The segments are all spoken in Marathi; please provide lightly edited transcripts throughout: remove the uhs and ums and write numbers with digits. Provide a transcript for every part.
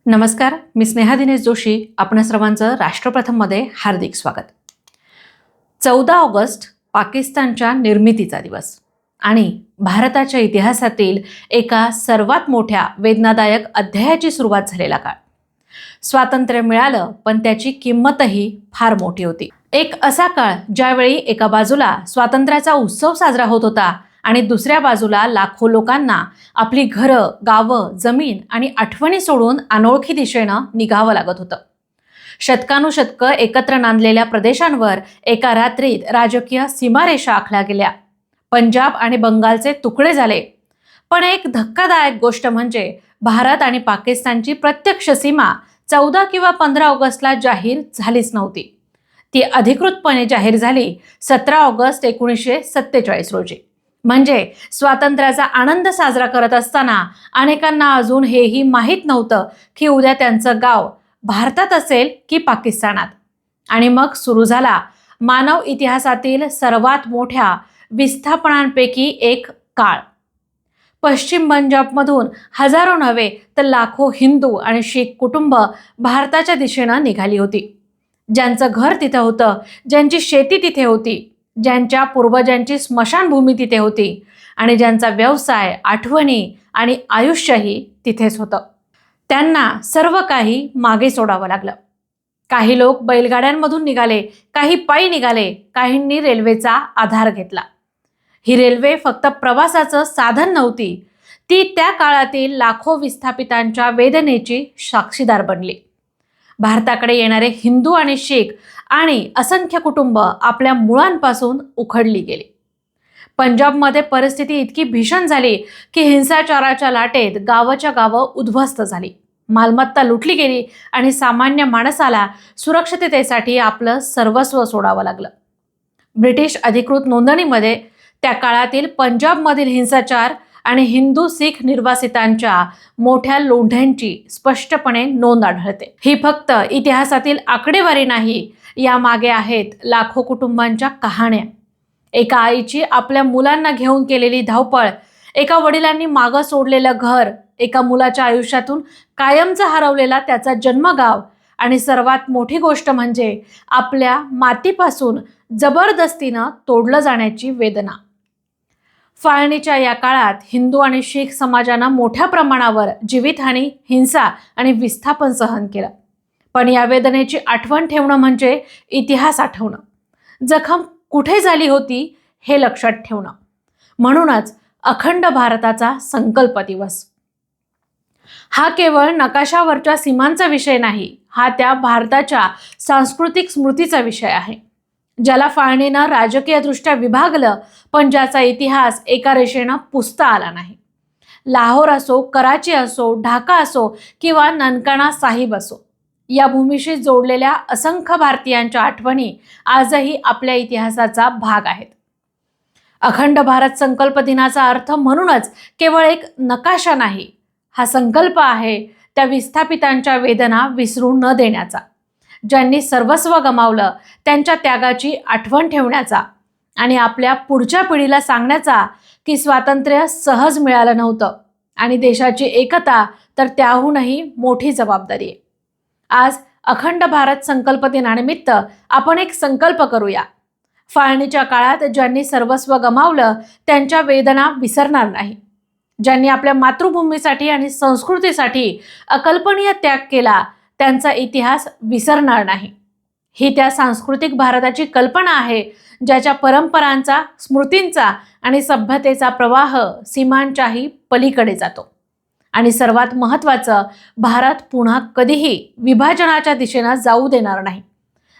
नमस्कार, मी स्नेहा दिनेश जोशी. आपण सर्वांचं राष्ट्रप्रथममध्ये हार्दिक स्वागत. 14 ऑगस्ट पाकिस्तानच्या निर्मितीचा दिवस आणि भारताच्या इतिहासातील एका सर्वात मोठ्या वेदनादायक अध्यायाची सुरुवात झालेला काळ. स्वातंत्र्य मिळालं, पण त्याची किंमतही फार मोठी होती. एक असा काळ ज्यावेळी एका बाजूला स्वातंत्र्याचा उत्सव साजरा होत होता आणि दुसऱ्या बाजूला लाखो लोकांना आपली घरं, गावं, जमीन आणि आठवणी सोडून अनोळखी दिशेनं निघावं लागत होतं. शतकानुशतकं एकत्र नांदलेल्या प्रदेशांवर एका रात्रीत राजकीय सीमारेषा आखल्या गेल्या. पंजाब आणि बंगालचे तुकडे झाले. पण एक धक्कादायक गोष्ट म्हणजे भारत आणि पाकिस्तानची प्रत्यक्ष सीमा 14 किंवा 15 ऑगस्टला जाहीर झालीच नव्हती. ती अधिकृतपणे जाहीर झाली 17 ऑगस्ट 1947 रोजी. म्हणजे स्वातंत्र्याचा आनंद साजरा करत असताना अनेकांना अजून हेही माहीत नव्हतं की उद्या त्यांचं गाव भारतात असेल की पाकिस्तानात. आणि मग सुरू झाला मानव इतिहासातील सर्वात मोठ्या विस्थापनांपैकी एक काळ. पश्चिम पंजाबमधून हजारो नव्हे तर लाखो हिंदू आणि शीख कुटुंब भारताच्या दिशेनं निघाली होती. ज्यांचं घर तिथं होतं, ज्यांची शेती तिथे होती, ज्यांच्या पूर्वजांची स्मशानभूमी तिथे होती आणि ज्यांचा व्यवसाय, आठवणी आणि आयुष्यही तिथेच होतं, त्यांना सर्व काही मागे सोडावं लागलं. काही लोक बैलगाड्यांमधून निघाले, काही पायी निघाले, काहींनी रेल्वेचा आधार घेतला. ही रेल्वे फक्त प्रवासाचं साधन नव्हती, ती त्या काळातील लाखो विस्थापितांच्या वेदनेची साक्षीदार बनली. भारताकडे येणारे हिंदू आणि शीख आणि असंख्य कुटुंब आपल्या मुळांपासून उखडली गेली. पंजाबमध्ये परिस्थिती इतकी भीषण झाली की हिंसाचाराच्या लाटेत गावाच्या गावं उद्ध्वस्त झाली. मालमत्ता लुटली गेली आणि सामान्य माणसाला सुरक्षिततेसाठी आपलं सर्वस्व सोडावं लागलं. ब्रिटिश अधिकृत नोंदणीमध्ये त्या काळातील पंजाबमधील हिंसाचार आणि हिंदू शीख निर्वासितांच्या मोठ्या लोंढ्यांची स्पष्टपणे नोंद आढळते. ही फक्त इतिहासातील आकडेवारी नाही, यामागे आहेत लाखो कुटुंबांच्या कहाण्या. एका आईची आपल्या मुलांना घेऊन केलेली धावपळ, एका वडिलांनी मागं सोडलेलं घर, एका मुलाच्या आयुष्यातून कायमचा हरवलेला त्याचा जन्मगाव आणि सर्वात मोठी गोष्ट म्हणजे आपल्या मातीपासून जबरदस्तीनं तोडलं जाण्याची वेदना. फाळणीच्या या काळात हिंदू आणि शीख समाजानं मोठ्या प्रमाणावर जीवितहानी, हिंसा आणि विस्थापन सहन केलं. पण या वेदनेची आठवण ठेवणं म्हणजे इतिहास आठवणं. जखम कुठे झाली होती हे लक्षात ठेवणं. म्हणूनच अखंड भारताचा संकल्प दिवस हा केवळ नकाशावरच्या सीमांचा विषय नाही, हा त्या भारताच्या सांस्कृतिक स्मृतीचा विषय आहे, ज्याला फाळणीनं राजकीयदृष्ट्या विभागलं, पण ज्याचा इतिहास एका रेषेनं पुसता आला नाही. लाहोर असो, कराची असो, ढाका असो किंवा ननकाना साहिब असो, या भूमीशी जोडलेल्या असंख्य भारतीयांच्या आठवणी आजही आपल्या इतिहासाचा भाग आहेत. अखंड भारत संकल्प दिनाचा अर्थ म्हणूनच केवळ एक नकाशा नाही, हा संकल्प आहे त्या विस्थापितांच्या वेदना विसरू न देण्याचा, ज्यांनी सर्वस्व गमावलं त्यांच्या त्यागाची आठवण ठेवण्याचा आणि आपल्या पुढच्या पिढीला सांगण्याचा की स्वातंत्र्य सहज मिळालं नव्हतं आणि देशाची एकता तर त्याहूनही मोठी जबाबदारी आहे. आज अखंड भारत संकल्प दिनानिमित्त आपण एक संकल्प करूया. फाळणीच्या काळात ज्यांनी सर्वस्व गमावलं त्यांच्या वेदना विसरणार नाही. ज्यांनी आपल्या मातृभूमीसाठी आणि संस्कृतीसाठी अकल्पनीय त्याग केला त्यांचा इतिहास विसरणार नाही. ही त्या सांस्कृतिक भारताची कल्पना आहे, ज्याच्या परंपरांचा, स्मृतींचा आणि सभ्यतेचा प्रवाह सीमांच्याही पलीकडे जातो. आणि सर्वात महत्त्वाचं, भारत पुन्हा कधीही विभाजनाच्या दिशेनं जाऊ देणार नाही.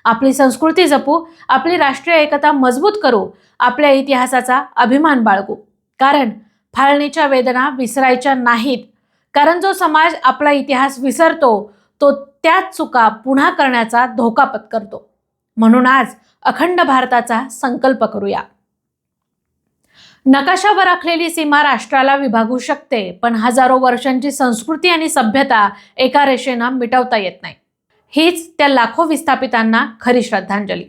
आपली संस्कृती जपू, आपली राष्ट्रीय एकता मजबूत करू, आपल्या इतिहासाचा अभिमान बाळगू. कारण फाळणीच्या वेदना विसरायच्या नाहीत. कारण जो समाज आपला इतिहास विसरतो तो त्याच चुका पुन्हा करण्याचा धोका पत्करतो. म्हणून आज अखंड भारताचा संकल्प करूया. नकाशावर आखलेली सीमा राष्ट्राला विभागू शकते, पण हजारो वर्षांची संस्कृती आणि सभ्यता एका रेषेनं मिटवता येत नाही. हीच त्या लाखो विस्थापितांना खरी श्रद्धांजली.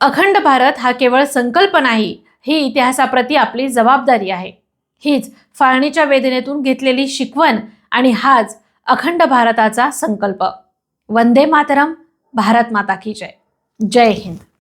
अखंड भारत हा केवळ संकल्प नाही, ही इतिहासाप्रती आपली जबाबदारी आहे. हीच फाळणीच्या वेदनेतून घेतलेली शिकवण आणि हाच अखंड भारताचा संकल्प. वंदे मातरम. भारत माता की जय. जय हिंद.